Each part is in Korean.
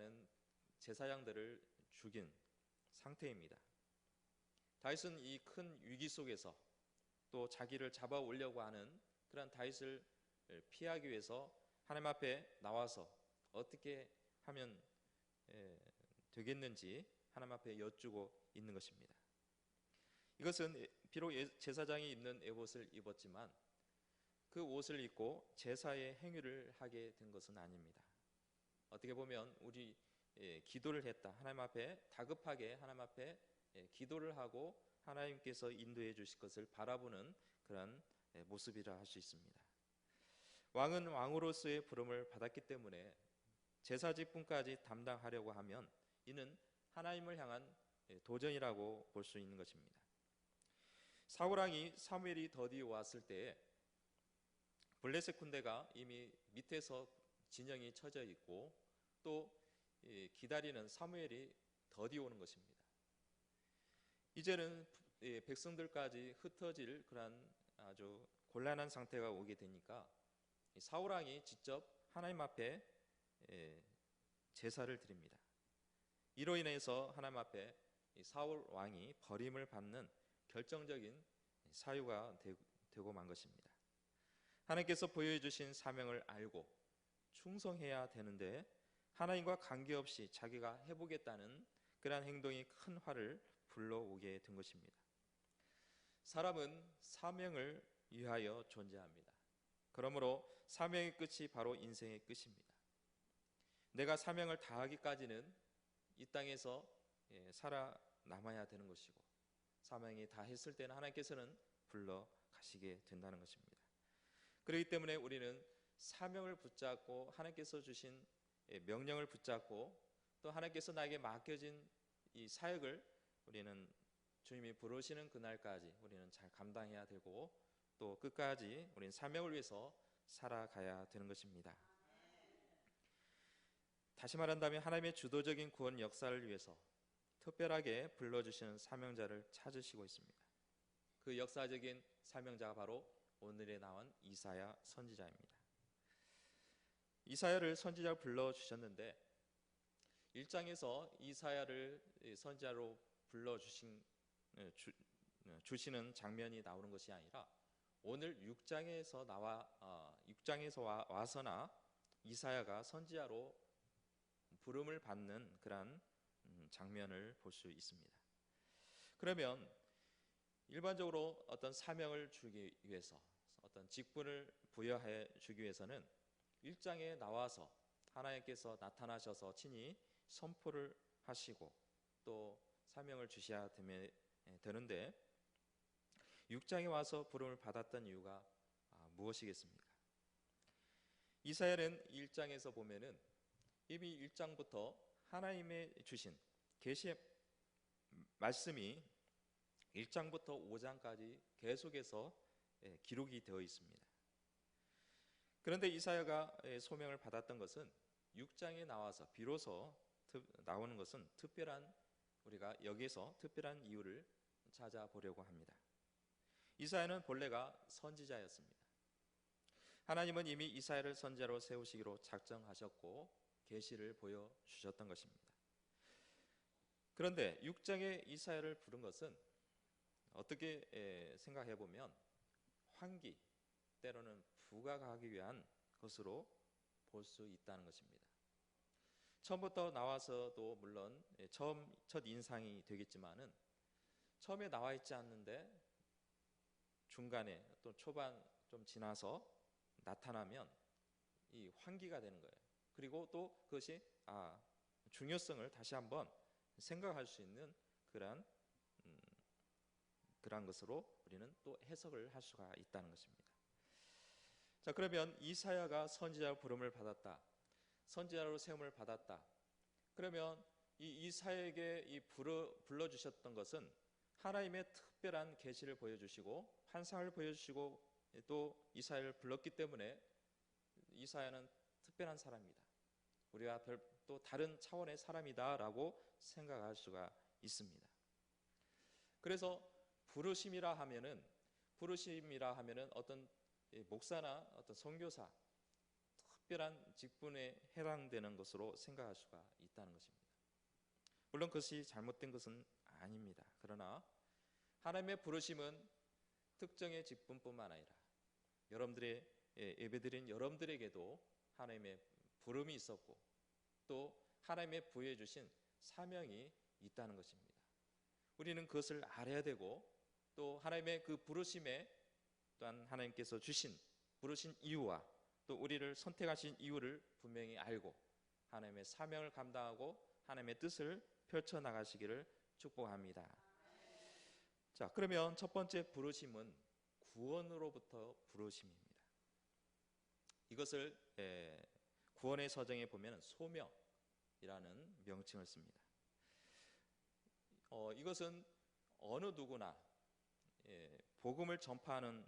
많은 제사장들을 죽인 상태입니다. 다윗은 이 큰 위기 속에서 또 자기를 잡아오려고 하는 그런 다윗을 피하기 위해서 하나님 앞에 나와서 어떻게 하면 되겠는지 하나님 앞에 여쭈고 있는 것입니다. 이것은 비록 제사장이 입는 에봇을 입었지만 그 옷을 입고 제사의 행위를 하게 된 것은 아닙니다. 어떻게 보면 우리 기도를 했다, 하나님 앞에 다급하게 하나님 앞에 기도를 하고 하나님께서 인도해 주실 것을 바라보는 그런 모습이라 할 수 있습니다. 왕은 왕으로서의 부름을 받았기 때문에 제사직분까지 담당하려고 하면 이는 하나님을 향한 도전이라고 볼 수 있는 것입니다. 사울왕이 사무엘이 더디 왔을 때에 블레셋 군대가 이미 밑에서 진영이 쳐져 있고 또 기다리는 사무엘이 더디 오는 것입니다. 이제는 백성들까지 흩어질 그런 아주 곤란한 상태가 오게 되니까 사울왕이 직접 하나님 앞에 제사를 드립니다. 이로 인해서 하나님 앞에 사울왕이 버림을 받는 결정적인 사유가 되고 만 것입니다. 하나님께서 보여주신 사명을 알고 충성해야 되는데 하나님과 관계없이 자기가 해보겠다는 그러한 행동이 큰 화를 불러오게 된 것입니다. 사람은 사명을 위하여 존재합니다. 그러므로 사명의 끝이 바로 인생의 끝입니다. 내가 사명을 다하기까지는 이 땅에서 살아남아야 되는 것이고 사명이 다 했을 때는 하나님께서는 불러가시게 된다는 것입니다. 그렇기 때문에 우리는 사명을 붙잡고 하나님께서 주신 명령을 붙잡고 또 하나님께서 나에게 맡겨진 이 사역을 우리는 주님이 부르시는 그날까지 우리는 잘 감당해야 되고 또 끝까지 우리는 사명을 위해서 살아가야 되는 것입니다. 다시 말한다면 하나님의 주도적인 구원 역사를 위해서 특별하게 불러주시는 사명자를 찾으시고 있습니다. 그 역사적인 사명자가 바로 오늘에 나온 이사야 선지자입니다. 이사야를 선지자로 불러주셨는데 1장에서 이사야를 선지자로 불러주시는 장면이 나오는 것이 아니라 오늘 6장에서 와서나 이사야가 선지자로 부름을 받는 그런 장면을 볼 수 있습니다. 그러면 일반적으로 어떤 사명을 주기 위해서 어떤 직분을 부여해 주기 위해서는 1장에 나와서 하나님께서 나타나셔서 친히 선포를 하시고 또 사명을 주셔야 되는데 6장에 와서 부름을 받았던 이유가 무엇이겠습니까? 이사야는 1장에서 보면은 이미 1장부터 하나님의 주신 계시의 말씀이 1장부터 5장까지 계속해서 기록이 되어 있습니다. 그런데 이사야가 소명을 받았던 것은 6장에 나와서 비로소 나오는 것은 우리가 여기에서 특별한 이유를 찾아보려고 합니다. 이사야는 본래가 선지자였습니다. 하나님은 이미 이사야를 선지자로 세우시기로 작정하셨고 계시를 보여주셨던 것입니다. 그런데 6장에 이사야를 부른 것은 어떻게 생각해 보면 환기, 때로는 부각하기 위한 것으로 볼 수 있다는 것입니다. 처음부터 나와서도 물론 첫 인상이 되겠지만은 처음에 나와 있지 않는데 중간에 또 초반 좀 지나서 나타나면 이 환기가 되는 거예요. 그리고 또 그것이 중요성을 다시 한번 생각할 수 있는 그러한 것으로 우리는 또 해석을 할 수가 있다는 것입니다. 자, 그러면 이사야가 선지자로 부름을 받았다, 선지자로 세움을 받았다. 그러면 이 이사야에게 불러주셨던 것은 하나님의 특별한 계시를 보여주시고 환상을 보여주시고 또 이사야를 불렀기 때문에 이사야는 특별한 사람이다, 우리와 또 다른 차원의 사람이다라고 생각할 수가 있습니다. 그래서 부르심이라 하면은 어떤 목사나 어떤 선교사, 특별한 직분에 해당되는 것으로 생각할 수가 있다는 것입니다. 물론 그것이 잘못된 것은 아닙니다. 그러나 하나님의 부르심은 특정의 직분뿐만 아니라 여러분들의 예배드린 여러분들에게도 하나님의 부름이 있었고 또 하나님의 부여해 주신 사명이 있다는 것입니다. 우리는 그것을 알아야 되고 또 하나님의 그 부르심에 또한 하나님께서 주신 부르신 이유와 또 우리를 선택하신 이유를 분명히 알고 하나님의 사명을 감당하고 하나님의 뜻을 펼쳐 나가시기를 축복합니다. 자, 그러면 첫 번째 부르심은 구원으로부터 부르심입니다. 이것을 구원의 서정에 보면 소명이라는 명칭을 씁니다. 이것은 어느 누구나 복음을 전파하는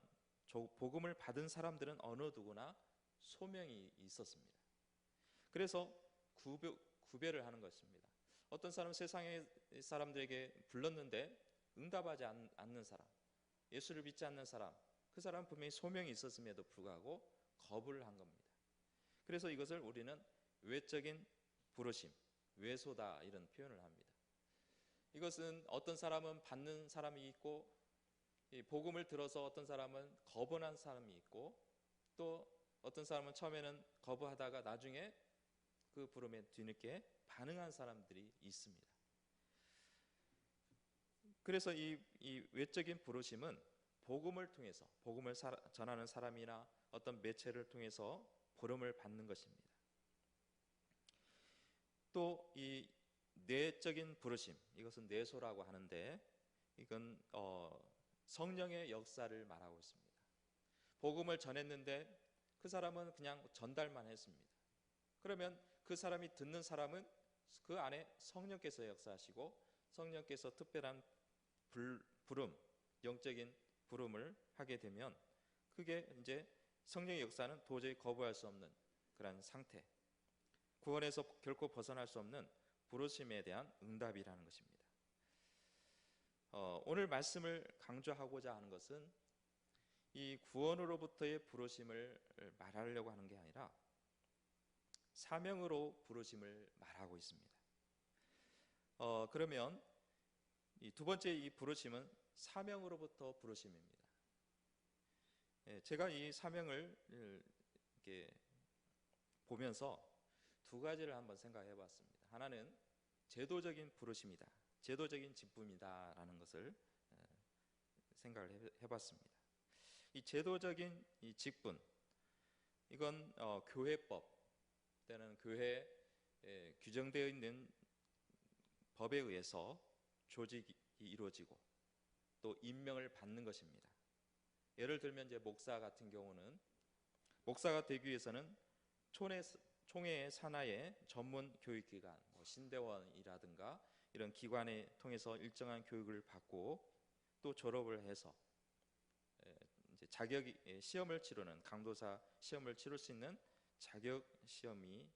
복음을 받은 사람들은 어느 누구나 소명이 있었습니다. 그래서 구별을 하는 것입니다. 어떤 사람은 세상의 사람들에게 불렀는데 응답하지 않는 사람, 예수를 믿지 않는 사람, 그 사람은 분명히 소명이 있었음에도 불구하고 거부를 한 겁니다. 그래서 이것을 우리는 외적인 부르심, 외소다 이런 표현을 합니다. 이것은 어떤 사람은 받는 사람이 있고 이 복음을 들어서 어떤 사람은 거부한 사람이 있고 또 어떤 사람은 처음에는 거부하다가 나중에 그 부름에 뒤늦게 반응한 사람들이 있습니다. 그래서 이 외적인 부르심은 복음을 통해서 복음을 전하는 사람이나 어떤 매체를 통해서 부름을 받는 것입니다. 또 이 내적인 부르심, 이것은 내소라고 하는데 이건 성령의 역사를 말하고 있습니다. 복음을 전했는데 그 사람은 그냥 전달만 했습니다. 그러면 그 사람이 듣는 사람은 그 안에 성령께서 역사하시고 성령께서 특별한 부름, 영적인 부름을 하게 되면 그게 이제 성령의 역사는 도저히 거부할 수 없는 그런 상태, 구원에서 결코 벗어날 수 없는 부르심에 대한 응답이라는 것입니다. 오늘 말씀을 강조하고자 하는 것은 이 구원으로부터의 부르심을 말하려고 하는 게 아니라 사명으로 부르심을 말하고 있습니다. 그러면 이 두 번째 이 부르심은 사명으로부터 부르심입니다. 제가 이 사명을 이렇게 보면서 두 가지를 한번 생각해 봤습니다. 하나는 제도적인 부르심이다, 제도적인 직분이다라는 것을 생각을 해봤습니다. 이 제도적인 이 직분, 이건 교회법 때는 교회에 규정되어 있는 법에 의해서 조직이 이루어지고 또 임명을 받는 것입니다. 예를 들면 이제 목사 같은 경우는 목사가 되기 위해서는 총회 산하의 전문 교육기관, 신대원이라든가 이런 기관에 통해서 일정한 교육을 받고 또 졸업을 해서 이제 시험을 치르는 강도사 시험을 치를 수 있는 자격 시험이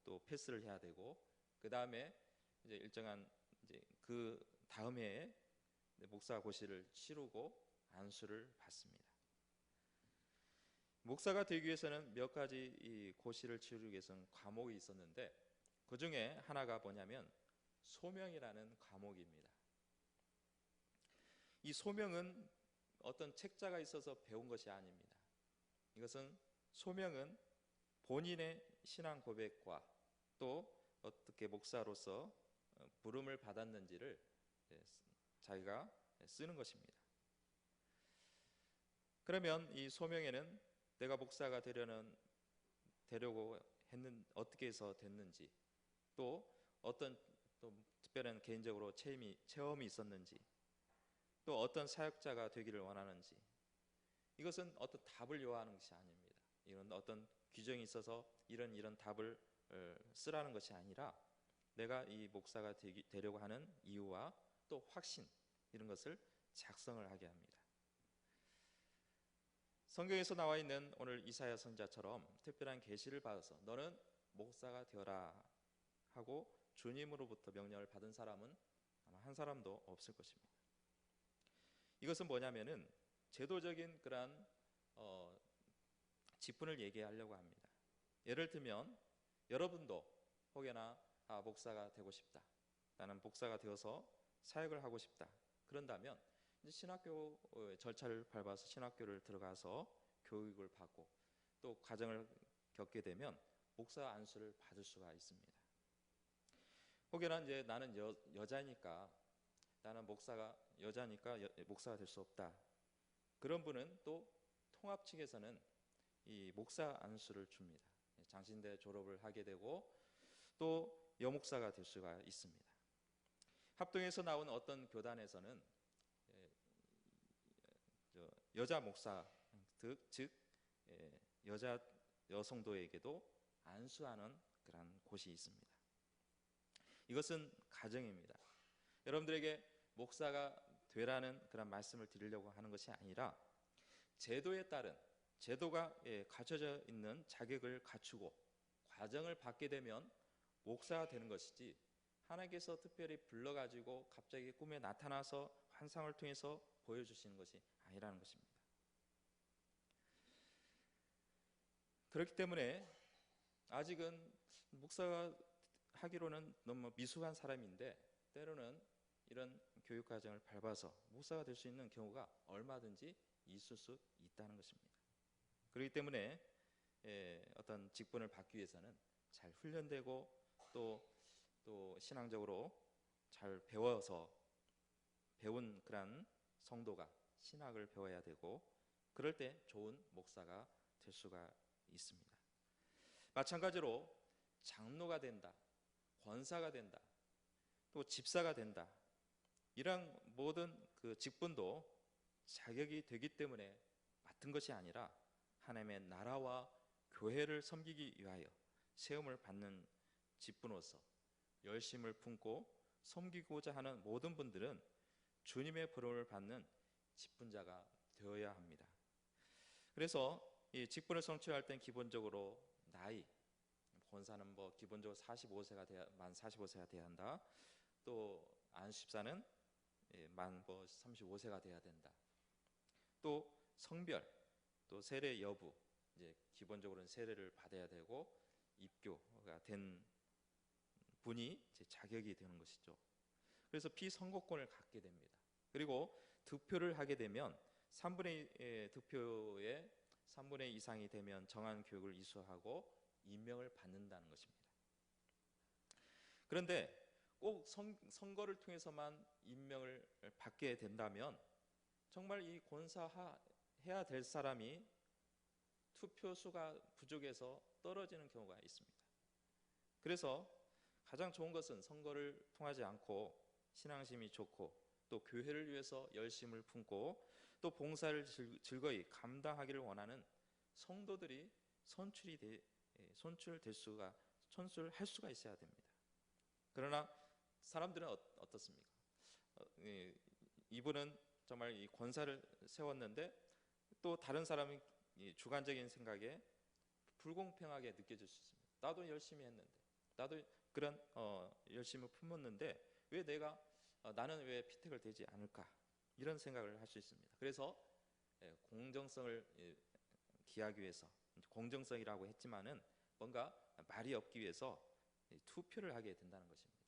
또 패스를 해야 되고 그 다음에 이제 일정한 이제 그 다음 해에 목사 고시를 치르고 안수를 받습니다. 목사가 되기 위해서는 몇 가지 이 고시를 치르기 위해서는 과목이 있었는데 그 중에 하나가 뭐냐면 소명이라는 과목입니다. 이 소명은 어떤 책자가 있어서 배운 것이 아닙니다. 이것은 소명은 본인의 신앙 고백과 또 어떻게 목사로서 부름을 받았는지를 자기가 쓰는 것입니다. 그러면 이 소명에는 내가 목사가 되려고 했는 어떻게 해서 됐는지 또 어떤 또 특별한 개인적으로 체험이 있었는지 또 어떤 사역자가 되기를 원하는지 이것은 어떤 답을 요하는 것이 아닙니다. 이런 어떤 규정이 있어서 이런 답을 쓰라는 것이 아니라 내가 이 목사가 되려고 하는 이유와 또 확신 이런 것을 작성을 하게 합니다. 성경에서 나와 있는 오늘 이사야 선지자처럼 특별한 계시를 받아서 너는 목사가 되어라 하고 주님으로부터 명령을 받은 사람은 아마 한 사람도 없을 것입니다. 이것은 뭐냐면은 제도적인 그러한 직분을 얘기하려고 합니다. 예를 들면 여러분도 혹여나 목사가 되고 싶다, 나는 목사가 되어서 사역을 하고 싶다, 그런다면 이제 신학교 절차를 밟아서 신학교를 들어가서 교육을 받고 또 과정을 겪게 되면 목사 안수를 받을 수가 있습니다. 혹여나 이제 나는 여자니까, 나는 목사가 여자니까 목사가 될 수 없다, 그런 분은 또 통합 측에서는 이 목사 안수를 줍니다. 장신대 졸업을 하게 되고 또 여목사가 될 수가 있습니다. 합동에서 나온 어떤 교단에서는 여자 목사, 즉 여자 여성도에게도 안수하는 그런 곳이 있습니다. 이것은 가정입니다. 여러분들에게 목사가 되라는 그런 말씀을 드리려고 하는 것이 아니라 제도에 따른, 제도가 갖춰져 있는 자격을 갖추고 과정을 받게 되면 목사가 되는 것이지, 하나님께서 특별히 불러가지고 갑자기 꿈에 나타나서 환상을 통해서 보여주시는 것이 아니라는 것입니다. 그렇기 때문에 아직은 목사가 하기로는 너무 미숙한 사람인데 때로는 이런 교육 과정을 밟아서 목사가 될 수 있는 경우가 얼마든지 있을 수 있다는 것입니다. 그렇기 때문에 어떤 직분을 받기 위해서는 잘 훈련되고 또 신앙적으로 잘 배워서 배운 그런 성도가 신학을 배워야 되고, 그럴 때 좋은 목사가 될 수가 있습니다. 마찬가지로 장로가 된다, 권사가 된다, 또 집사가 된다, 이런 모든 그 직분도 자격이 되기 때문에 맡은 것이 아니라 하나님의 나라와 교회를 섬기기 위하여 세움을 받는 직분으로서 열심을 품고 섬기고자 하는 모든 분들은 주님의 부름을 받는 직분자가 되어야 합니다. 그래서 이 직분을 성취할 땐 기본적으로 나이, 권사는 뭐 기본적으로 45세가 만 45세가 돼야 한다. 또 안수집사는 만 35세가 돼야 된다. 또 성별, 또 세례 여부, 이제 기본적으로는 세례를 받아야 되고 입교가 된 분이 이제 자격이 되는 것이죠. 그래서 피선거권을 갖게 됩니다. 그리고 득표를 하게 되면 3분의 득표의 3분의 이상이 되면 정한 교육을 이수하고 임명을 받는다는 것입니다. 그런데 꼭 선거를 통해서만 임명을 받게 된다면 정말 이 권사해야 될 사람이 투표수가 부족해서 떨어지는 경우가 있습니다. 그래서 가장 좋은 것은 선거를 통하지 않고 신앙심이 좋고 또 교회를 위해서 열심을 품고 또 봉사를 즐거이 감당하기를 원하는 성도들이 선출할 수가 있어야 됩니다. 그러나 사람들은 어떻습니까? 이분은 정말 이 권사를 세웠는데 또 다른 사람이 주관적인 생각에 불공평하게 느껴질 수 있습니다. 나도 열심히 했는데, 나도 그런 열심을 품었는데 왜 나는 왜 피택을 되지 않을까, 이런 생각을 할 수 있습니다. 그래서 공정성을 기하기 위해서, 공정성이라고 했지만은 뭔가 말이 없기 위해서 투표를 하게 된다는 것입니다.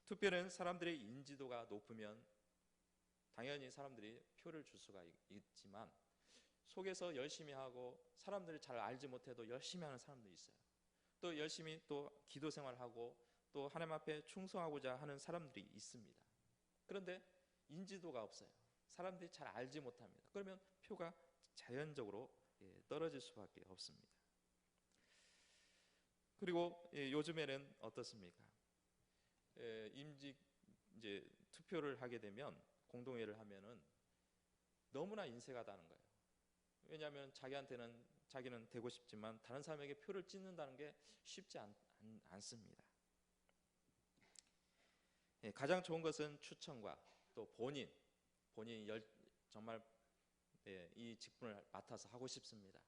투표는 사람들의 인지도가 높으면 당연히 사람들이 표를 줄 수가 있지만 속에서 열심히 하고 사람들이 잘 알지 못해도 열심히 하는 사람도 있어요. 또 열심히 또 기도 생활하고 또 하나님 앞에 충성하고자 하는 사람들이 있습니다. 그런데 인지도가 없어요. 사람들이 잘 알지 못합니다. 그러면 표가 자연적으로 떨어질 수밖에 없습니다. 그리고 요즘에는 어떻습니까? 임직 이제 투표를 하게 되면, 공동회를 하면은 너무나 인색하다는 거예요. 왜냐하면 자기는 되고 싶지만 다른 사람에게 표를 찍는다는 게 쉽지 않습니다. 가장 좋은 것은 추천과 또 본인이 정말 이 직분을 맡아서 하고 싶습니다,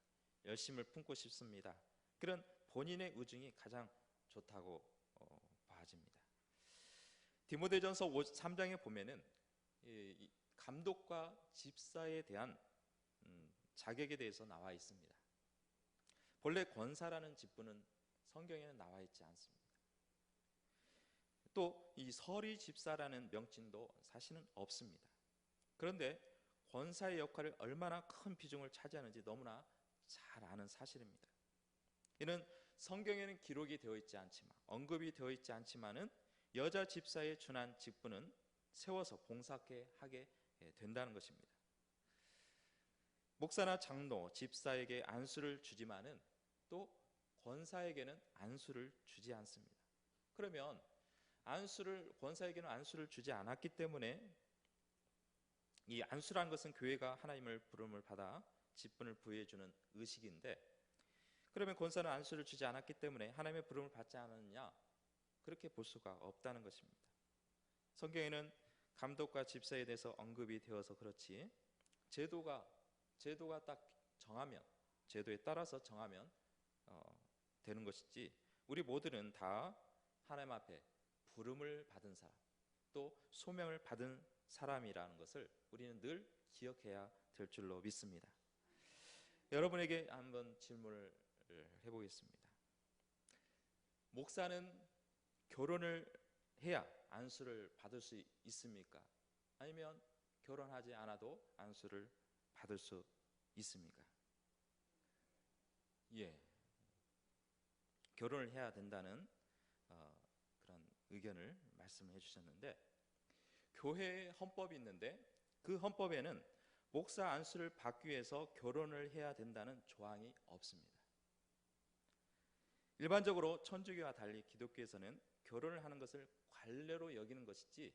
열심을 품고 싶습니다, 그런 본인의 의중이 가장 좋다고 봐집니다. 디모데전서 3장에 보면은 감독과 집사에 대한 자격에 대해서 나와 있습니다. 본래 권사라는 직분은 성경에는 나와 있지 않습니다. 또 이 서리 집사라는 명칭도 사실은 없습니다. 그런데 권사의 역할을 얼마나 큰 비중을 차지하는지 너무나 잘 아는 사실입니다. 이는 성경에는 기록이 되어 있지 않지만, 언급이 되어 있지 않지만은 여자 집사에 준한 직분은 세워서 봉사케 하게 된다는 것입니다. 목사나 장로, 집사에게 안수를 주지만은 또 권사에게는 안수를 주지 않습니다. 그러면 권사에게는 안수를 주지 않았기 때문에, 이 안수라는 것은 교회가 하나님을 부름을 받아 직분을 부여해 주는 의식인데, 그러면 권사는 안수를 주지 않았기 때문에 하나님의 부름을 받지 않았느냐? 그렇게 볼 수가 없다는 것입니다. 성경에는 감독과 집사에 대해서 언급이 되어서 그렇지, 제도가 딱 정하면, 제도에 따라서 정하면 되는 것이지, 우리 모두는 다 하나님 앞에 부름을 받은 사람, 또 소명을 받은 사람이라는 것을 우리는 늘 기억해야 될 줄로 믿습니다. 여러분에게 한번 질문을 해보겠습니다. 목사는 결혼을 해야 안수를 받을 수 있습니까? 아니면 결혼하지 않아도 안수를 받을 수 있습니까? 예, 결혼을 해야 된다는 그런 의견을 말씀해 주셨는데, 교회의 헌법이 있는데 그 헌법에는 목사 안수를 받기 위해서 결혼을 해야 된다는 조항이 없습니다. 일반적으로 천주교와 달리 기독교에서는 결혼을 하는 것을 관례로 여기는 것이지,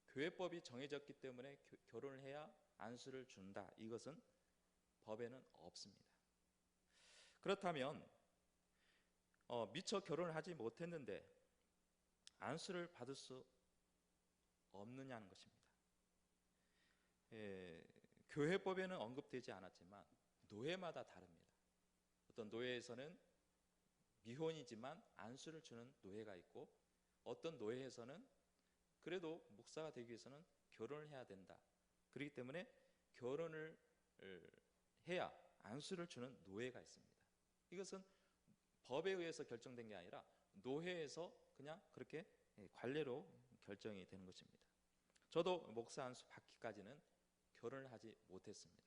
교회법이 정해졌기 때문에 결혼을 해야 안수를 준다, 이것은 법에는 없습니다. 그렇다면 미처 결혼을 하지 못했는데 안수를 받을 수 없느냐는 것입니다. 교회법에는 언급되지 않았지만 노회마다 다릅니다. 어떤 노회에서는 미혼이지만 안수를 주는 노회가 있고, 어떤 노회에서는 그래도 목사가 되기 위해서는 결혼을 해야 된다, 그렇기 때문에 결혼을 해야 안수를 주는 노회가 있습니다. 이것은 법에 의해서 결정된 게 아니라 노회에서 그냥 그렇게 관례로 결정이 되는 것입니다. 저도 목사 안수 받기까지는 결혼을 하지 못했습니다.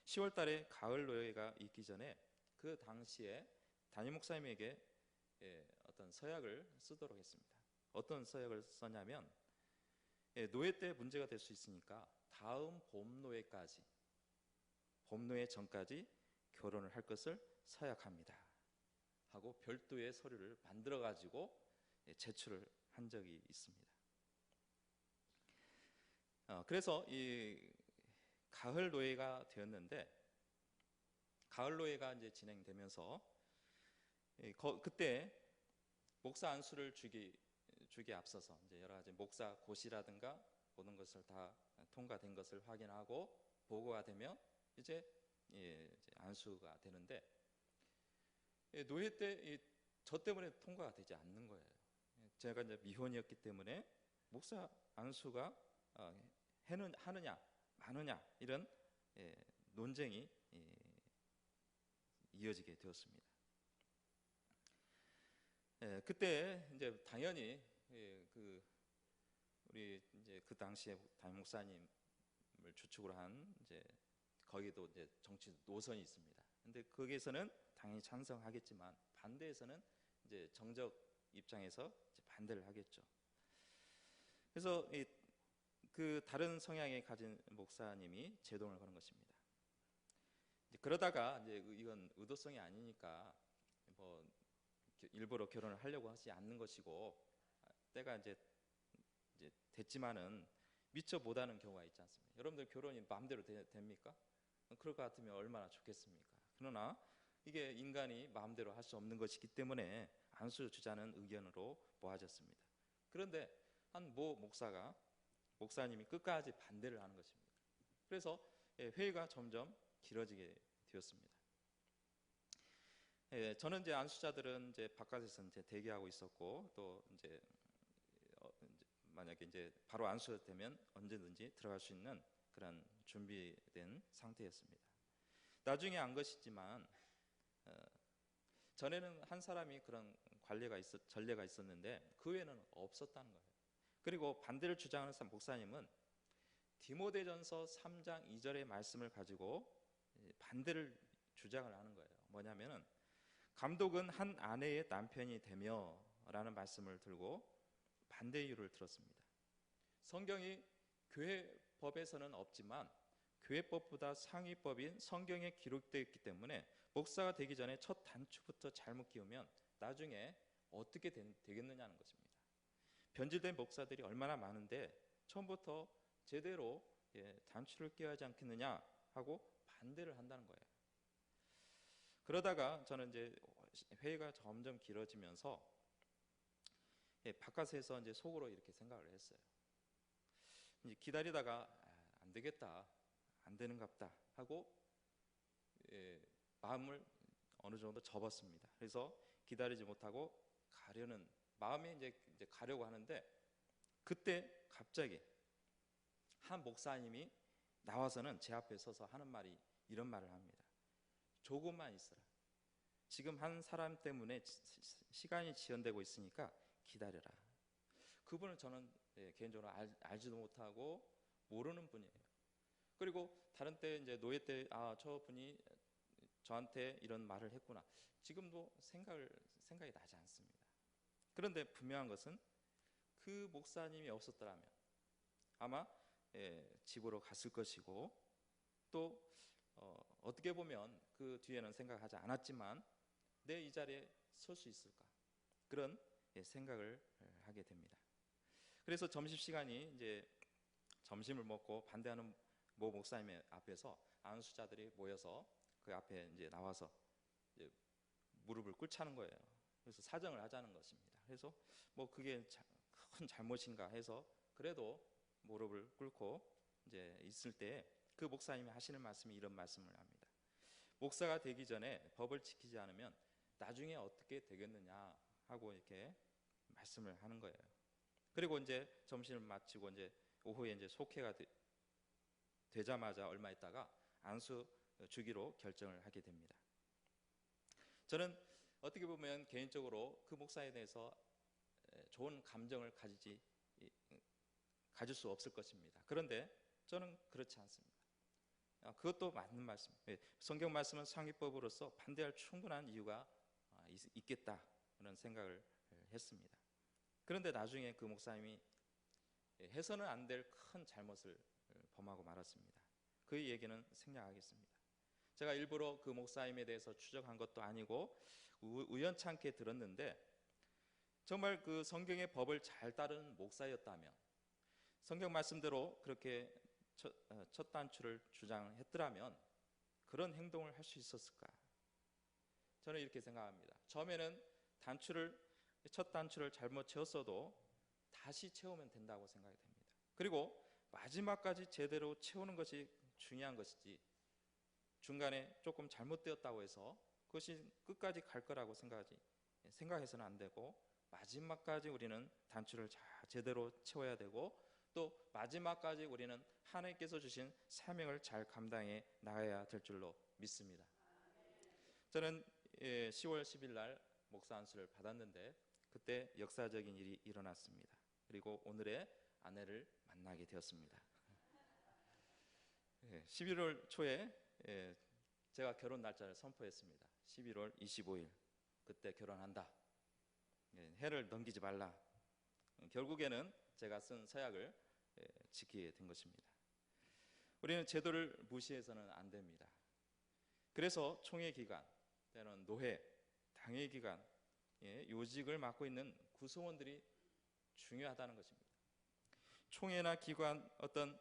10월 달에 가을 노예가 있기 전에 그 당시에 담임 목사님에게 어떤 서약을 쓰도록 했습니다. 어떤 서약을 썼냐면, 노예 때 문제가 될 수 있으니까 다음 봄 노예 전까지 결혼을 할 것을 서약합니다 하고 별도의 서류를 만들어 가지고 제출을 한 적이 있습니다. 그래서 이 가을 노예가 되었는데, 가을 노예가 이제 진행되면서 그때 목사 안수를 주기 앞서서 이제 여러 가지 목사 고시라든가 모든 것을 다 통과된 것을 확인하고 보고가 되면 이제 안수가 되는데, 노예 때 저 때문에 통과가 되지 않는 거예요. 제가 이제 미혼이었기 때문에 목사 안수가 하느냐 마느냐 이런 논쟁이 이어지게 되었습니다. 그때 이제 당연히 우리 이제 그 당시에 담임 목사님을 주축으로 한 이제 거기도 이제 정치 노선이 있습니다. 근데 거기에서는 당연히 찬성하겠지만 반대에서는 이제 정적 입장에서 이제 반대를 하겠죠. 그래서 그 다른 성향에 가진 목사님이 제동을 거는 것입니다. 그러다가 이제 이건 의도성이 아니니까 뭐 일부러 결혼을 하려고 하지 않는 것이고, 때가 이제 됐지만은 미처 못하는 경우가 있지 않습니까? 여러분들 결혼이 마음대로 됩니까? 그럴 것 같으면 얼마나 좋겠습니까? 그러나 이게 인간이 마음대로 할 수 없는 것이기 때문에 안수 주자는 의견으로 모아졌습니다. 그런데 한 목사님이 끝까지 반대를 하는 것입니다. 그래서 회의가 점점 길어지게 되었습니다. 저는 이제 안수자들은 이제 바깥에서 이제 대기하고 있었고, 또 이제 만약에 이제 바로 안수되면 언제든지 들어갈 수 있는 그런 준비된 상태였습니다. 나중에 안 것이지만 전에는 한 사람이 그런 전례가 있었는데 그 외에는 없었다는 거예요. 그리고 반대를 주장하는 목사님은 디모데전서 3장 2절의 말씀을 가지고 반대를 주장을 하는 거예요. 뭐냐면은 감독은 한 아내의 남편이 되며 라는 말씀을 들고 반대 이유를 들었습니다. 성경이 교회법에서는 없지만 교회법보다 상위법인 성경에 기록되어 있기 때문에 목사가 되기 전에 첫 단추부터 잘못 끼우면 나중에 어떻게 되겠느냐는 것입니다. 변질된 목사들이 얼마나 많은데 처음부터 제대로 단추를 끼워야 하지 않겠느냐 하고 반대를 한다는 거예요. 그러다가 저는 이제 회의가 점점 길어지면서 바깥에서 이제 속으로 이렇게 생각을 했어요. 이제 기다리다가 안 되겠다, 안 되는갑다 하고 마음을 어느 정도 접었습니다. 그래서 기다리지 못하고 가려는 마음이 이제 가려고 하는데 그때 갑자기 한 목사님이 나와서는 제 앞에 서서 하는 말이 이런 말을 합니다. 조금만 있어라. 지금 한 사람 때문에 시간이 지연되고 있으니까 기다려라. 그분은 저는 개인적으로 알지도 못하고 모르는 분이에요. 그리고 다른 때 이제 노예 때 저 분이 저한테 이런 말을 했구나. 지금도 생각이 나지 않습니다. 그런데 분명한 것은 그 목사님이 없었더라면 아마 집으로 갔을 것이고 또 어떻게 보면 그 뒤에는 생각하지 않았지만 내 이 자리에 설 수 있을까 그런 생각을 하게 됩니다. 그래서 점심시간이 이제 점심을 먹고 반대하는 모 목사님의 앞에서 안수자들이 모여서 그 앞에 이제 나와서 이제 무릎을 꿇자는 거예요. 그래서 사정을 하자는 것입니다. 그래서 뭐 그게 큰 잘못인가 해서 그래도 무릎을 꿇고 이제 있을 때 그 목사님이 하시는 말씀이 이런 말씀을 합니다. 목사가 되기 전에 법을 지키지 않으면 나중에 어떻게 되겠느냐 하고 이렇게 말씀을 하는 거예요. 그리고 이제 점심을 마치고 이제 오후에 이제 속회가 되자마자 얼마 있다가 안수 주기로 결정을 하게 됩니다. 저는 어떻게 보면 개인적으로 그 목사에 대해서 좋은 감정을 가질 수 없을 것입니다. 그런데 저는 그렇지 않습니다. 그것도 맞는 말씀. 성경 말씀은 상위법으로서 반대할 충분한 이유가 있겠다는 생각을 했습니다. 그런데 나중에 그 목사님이 해서는 안 될 큰 잘못을 범하고 말았습니다. 그 얘기는 생략하겠습니다. 제가 일부러 그 목사님에 대해서 추적한 것도 아니고 우연찮게 들었는데 정말 그 성경의 법을 잘 따르는 목사였다면 성경 말씀대로 그렇게 첫 단추를 주장했더라면 그런 행동을 할 수 있었을까? 저는 이렇게 생각합니다. 처음에는 첫 단추를 잘못 채웠어도 다시 채우면 된다고 생각이 됩니다. 그리고 마지막까지 제대로 채우는 것이 중요한 것이지 중간에 조금 잘못되었다고 해서 그것이 끝까지 갈 거라고 생각해서는 안 되고 마지막까지 우리는 단추를 제대로 채워야 되고 또 마지막까지 우리는 하나님께서 주신 사명을 잘 감당해 나가야 될 줄로 믿습니다. 저는 10월 10일 날 목사 안수를 받았는데 그때 역사적인 일이 일어났습니다. 그리고 오늘의 아내를 만나게 되었습니다. 11월 초에 제가 결혼 날짜를 선포했습니다. 11월 25일 그때 결혼한다. 해를 넘기지 말라. 결국에는 제가 쓴 서약을 지키게 된 것입니다. 우리는 제도를 무시해서는 안 됩니다. 그래서 총회 기간, 때로는 노회, 당회 기간, 요직을 맡고 있는 구성원들이 중요하다는 것입니다. 총회나 어떤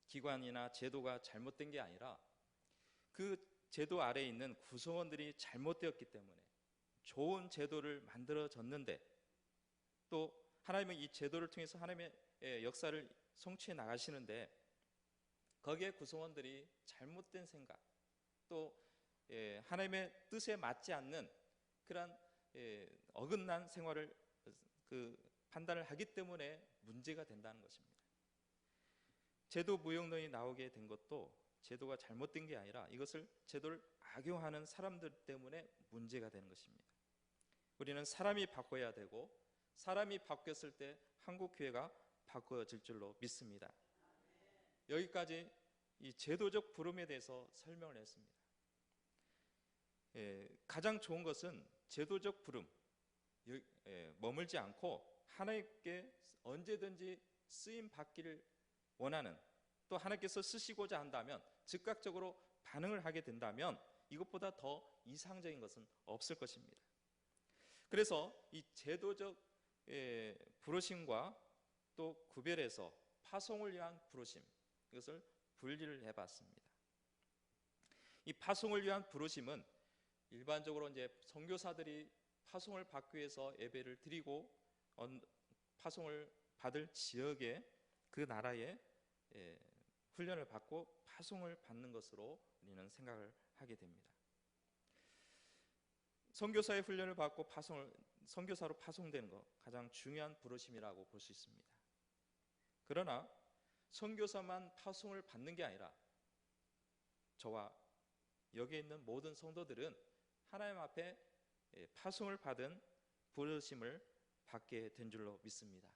기관이나 제도가 잘못된 게 아니라 그 제도 아래에 있는 구성원들이 잘못되었기 때문에 좋은 제도를 만들어졌는데 또 하나님은 이 제도를 통해서 하나님의 역사를 성취해 나가시는데 거기에 구성원들이 잘못된 생각 또 하나님의 뜻에 맞지 않는 그런 어긋난 생활을 판단을 하기 때문에 문제가 된다는 것입니다. 제도 무용론이 나오게 된 것도 제도가 잘못된 게 아니라 이것을 제도를 악용하는 사람들 때문에 문제가 되는 것입니다. 우리는 사람이 바꿔야 되고 사람이 바뀌었을 때 한국 교회가 바꿔질 줄로 믿습니다. 여기까지 이 제도적 부름에 대해서 설명을 했습니다. 가장 좋은 것은 제도적 부름 머물지 않고 하나님께 언제든지 쓰임 받기를 원하는, 또 하나님께서 쓰시고자 한다면 즉각적으로 반응을 하게 된다면 이것보다 더 이상적인 것은 없을 것입니다. 그래서 이 제도적 부르심과 또 구별해서 파송을 위한 부르심, 이것을 분리를 해봤습니다. 이 파송을 위한 부르심은 일반적으로 이제 선교사들이 파송을 받기 위해서 예배를 드리고 파송을 받을 지역에 그 나라에 훈련을 받고 파송을 받는 것으로 우리는 생각을 하게 됩니다. 선교사의 훈련을 받고 선교사로 파송되는 것, 가장 중요한 부르심이라고 볼 수 있습니다. 그러나 선교사만 파송을 받는 게 아니라 저와 여기에 있는 모든 성도들은 하나님 앞에 파송을 받은 부르심을 받게 된 줄로 믿습니다.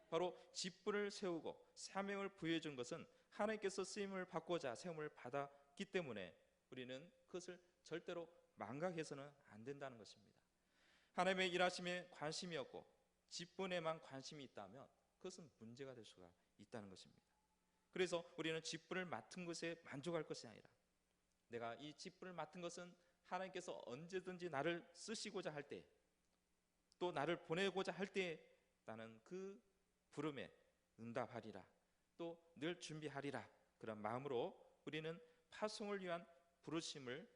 바로 직분을 세우고 사명을 부여해 준 것은 하나님께서 쓰임을 받고자 세움을 받았기 때문에 우리는 그것을 절대로 망각해서는 안 된다는 것입니다. 하나님의 일하심에 관심이 없고 직분에만 관심이 있다면 그것은 문제가 될 수가 있다는 것입니다. 그래서 우리는 직분을 맡은 것에 만족할 것이 아니라 내가 이 직분을 맡은 것은 하나님께서 언제든지 나를 쓰시고자 할 때, 또 나를 보내고자 할 때 나는 그 부름에 응답하리라, 또 늘 준비하리라, 그런 마음으로 우리는 파송을 위한 부르심을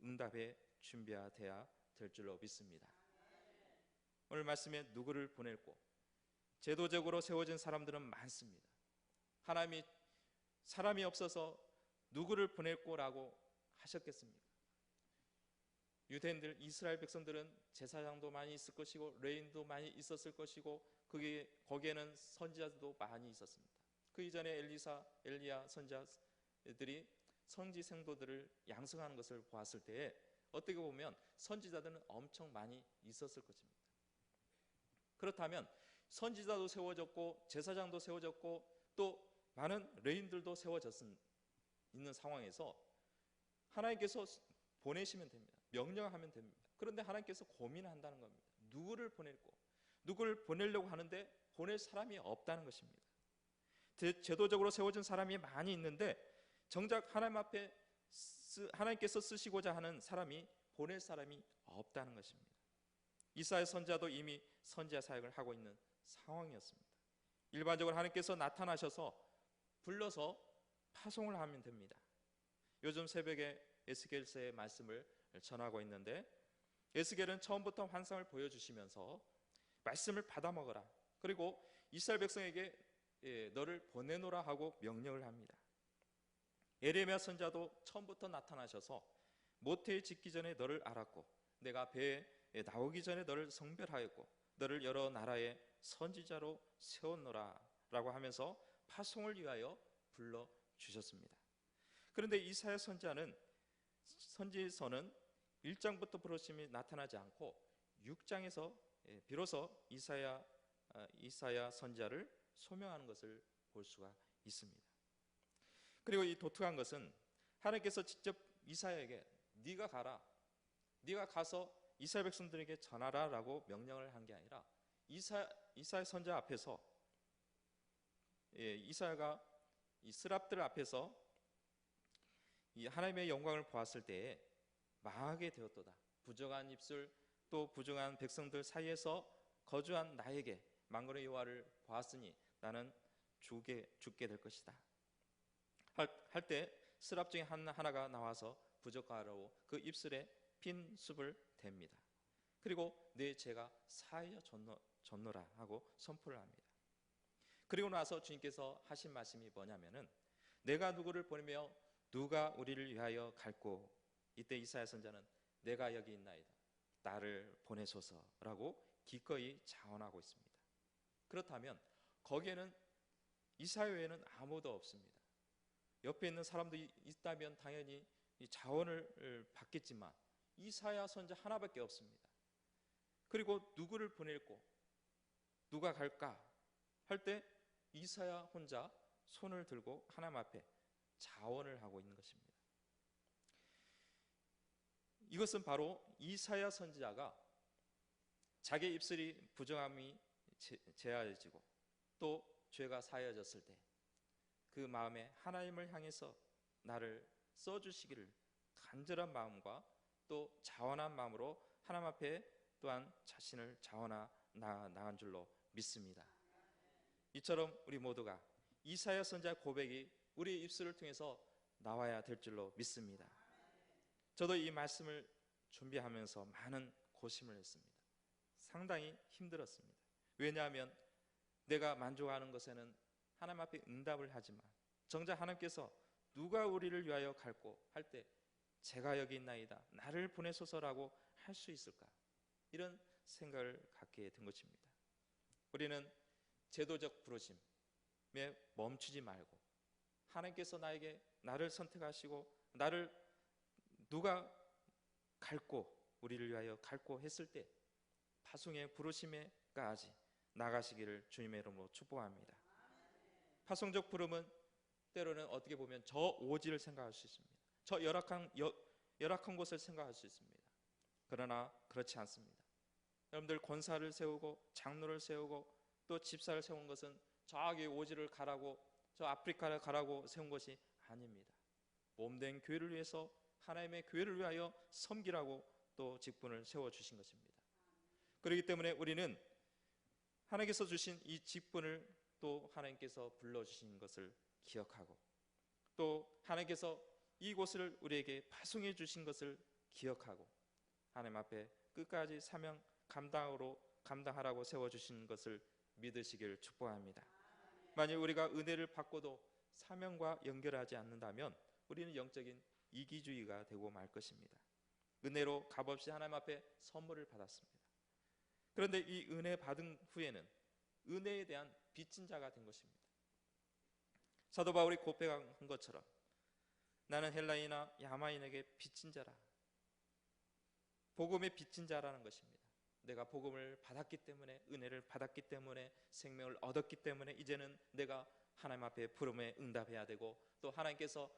응답해 준비해야 될 줄로 믿습니다. 오늘 말씀에 누구를 보낼고 제도적으로 세워진 사람들은 많습니다. 하나님이 사람이 없어서 누구를 보낼고라고 하셨겠습니까? 유대인들, 이스라엘 백성들은 제사장도 많이 있을 것이고 레인도 많이 있었을 것이고 거기에는 선지자도 많이 있었습니다. 그 이전에 엘리야 선지자들이 선지 생도들을 양성하는 것을 보았을 때에 어떻게 보면 선지자들은 엄청 많이 있었을 것입니다. 그렇다면 선지자도 세워졌고 제사장도 세워졌고 또 많은 레인들도 있는 상황에서 하나님께서 보내시면 됩니다. 명령하면 됩니다. 그런데 하나님께서 고민한다는 겁니다. 누구를 보낼고 누구를 보내려고 하는데 보낼 사람이 없다는 것입니다. 제도적으로 세워진 사람이 많이 있는데 정작 하나님 앞에 하나님께서 쓰시고자 하는 사람이 보낼 사람이 없다는 것입니다. 이사야 선지자도 이미 선지자 사역을 하고 있는 상황이었습니다. 일반적으로 하나님께서 나타나셔서 불러서 파송을 하면 됩니다. 요즘 새벽에 에스겔서의 말씀을 전하고 있는데 에스겔은 처음부터 환상을 보여주시면서 말씀을 받아 먹어라, 그리고 이스라엘 백성에게 너를 보내노라 하고 명령을 합니다. 예레미야 선지자도 처음부터 나타나셔서 모태에 짓기 전에 너를 알았고 내가 배에 나오기 전에 너를 성별하였고 너를 여러 나라의 선지자로 세웠노라 라고 하면서 파송을 위하여 불러주셨습니다. 그런데 이사야 선지서는 1장부터 부르심이 나타나지 않고 6장에서 비로소 이사야 선지자를 소명하는 것을 볼 수가 있습니다. 그리고 이 독특한 것은 하나님께서 직접 이사야에게 네가 가라, 네가 가서 이스라엘 백성들에게 전하라 라고 명령을 한 게 아니라 이사야 선지자 앞에서 이사야가 이 스랍들 앞에서 이 하나님의 영광을 보았을 때에 망하게 되었도다. 부정한 입술 또 부정한 백성들 사이에서 거주한 나에게 만군의 여호와를 보았으니 나는 죽게 될 것이다 할 때 스랍 중에 하나가 나와서 부적가로 그 입술에 핀 숲을 댑니다. 그리고 내 죄가 사하여 졌노라 하고 선포를 합니다. 그리고 나서 주님께서 하신 말씀이 뭐냐면은 내가 누구를 보내며 누가 우리를 위하여 갈고, 이때 이사야 선지자는 내가 여기 있나이다, 나를 보내소서라고 기꺼이 자언하고 있습니다. 그렇다면 거기에는 이사야 외에는 아무도 없습니다. 옆에 있는 사람도 있다면 당연히 이 자원을 받겠지만 이사야 선자 하나밖에 없습니다. 그리고 누구를 보낼고 누가 갈까 할 때 이사야 혼자 손을 들고 하나님 앞에 자원을 하고 있는 것입니다. 이것은 바로 이사야 선지자가 자기 입술이 부정함이 제하여지고 또 죄가 사여졌을 때 그 마음에 하나님을 향해서 나를 써주시기를 간절한 마음과 또 자원한 마음으로 하나님 앞에 또한 자신을 나간 줄로 믿습니다. 이처럼 우리 모두가 이사야 선지자의 고백이 우리의 입술을 통해서 나와야 될 줄로 믿습니다. 저도 이 말씀을 준비하면서 많은 고심을 했습니다. 상당히 힘들었습니다. 왜냐하면 내가 만족하는 것에는 하나님 앞에 응답을 하지만 정작 하나님께서 누가 우리를 위하여 갈고 할 때 제가 여기 있나이다 나를 보내소서라고 할 수 있을까, 이런 생각을 갖게 된 것입니다. 우리는 제도적 부르심에 멈추지 말고 하나님께서 나를 선택하시고 나를 누가 갈고 우리를 위하여 갈고 했을 때 파송의 부르심에까지 나가시기를 주님의 이름으로 축복합니다. 파송적 부름은 때로는 어떻게 보면 저 오지를 생각할 수 있습니다. 저 열악한 곳을 생각할 수 있습니다. 그러나 그렇지 않습니다. 여러분들 권사를 세우고 장로를 세우고 또 집사를 세운 것은 저기 오지를 가라고 저 아프리카를 가라고 세운 것이 아닙니다. 몸된 교회를 위해서 하나님의 교회를 위하여 섬기라고 또 직분을 세워주신 것입니다. 그렇기 때문에 우리는 하나님께서 주신 이 직분을 또 하나님께서 불러주신 것을 기억하고 또 하나님께서 이곳을 우리에게 파송해 주신 것을 기억하고 하나님 앞에 끝까지 사명 감당하라고 세워주신 것을 믿으시길 축복합니다. 만약 우리가 은혜를 받고도 사명과 연결하지 않는다면 우리는 영적인 이기주의가 되고 말 것입니다. 은혜로 값없이 하나님 앞에 선물을 받았습니다. 그런데 이 은혜 받은 후에는 은혜에 대한 빚진 자가 된 것입니다. 사도 바울이 고백한 것처럼 나는 헬라인이나 야마인에게 빚진 자라. 복음의 빚진 자라는 것입니다. 내가 복음을 받았기 때문에, 은혜를 받았기 때문에, 생명을 얻었기 때문에 이제는 내가 하나님 앞에 부름에 응답해야 되고 또 하나님께서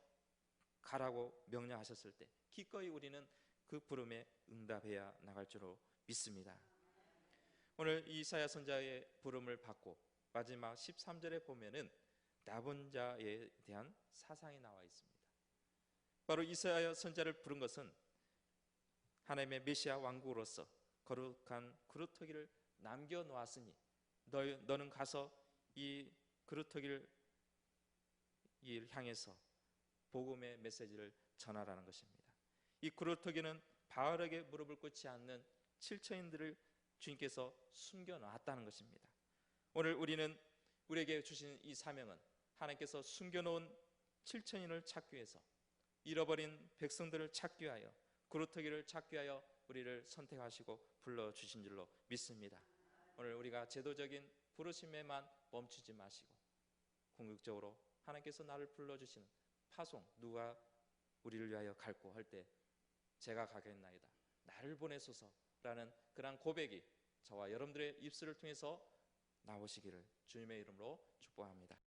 가라고 명령하셨을 때 기꺼이 우리는 그 부름에 응답해야 나갈 줄로 믿습니다. 오늘 이사야 선지자의 부름을 받고 마지막 13절에 보면은 나본 자에 대한 사상이 나와 있습니다. 바로 이사야 선지자를 부른 것은 하나님의 메시아 왕국으로서 거룩한 그루터기를 남겨놓았으니 너는 가서 이 그루터기를 향해서 복음의 메시지를 전하라는 것입니다. 이 그루터기는 바알에게 무릎을 꿇지 않는 7천인들을 주님께서 숨겨놨다는 것입니다. 오늘 우리에게 주신 이 사명은 하나님께서 숨겨놓은 7천인을 찾기 위해서, 잃어버린 백성들을 찾기 위하여, 그루터기를 찾기 위하여 우리를 선택하시고 불러주신 줄로 믿습니다. 오늘 우리가 제도적인 부르심에만 멈추지 마시고 궁극적으로 하나님께서 나를 불러주시는 파송, 누가 우리를 위하여 갈고 할 때 제가 가겠나이다 나를 보내소서라는 그러한 고백이 저와 여러분들의 입술을 통해서 나오시기를 주님의 이름으로 축복합니다.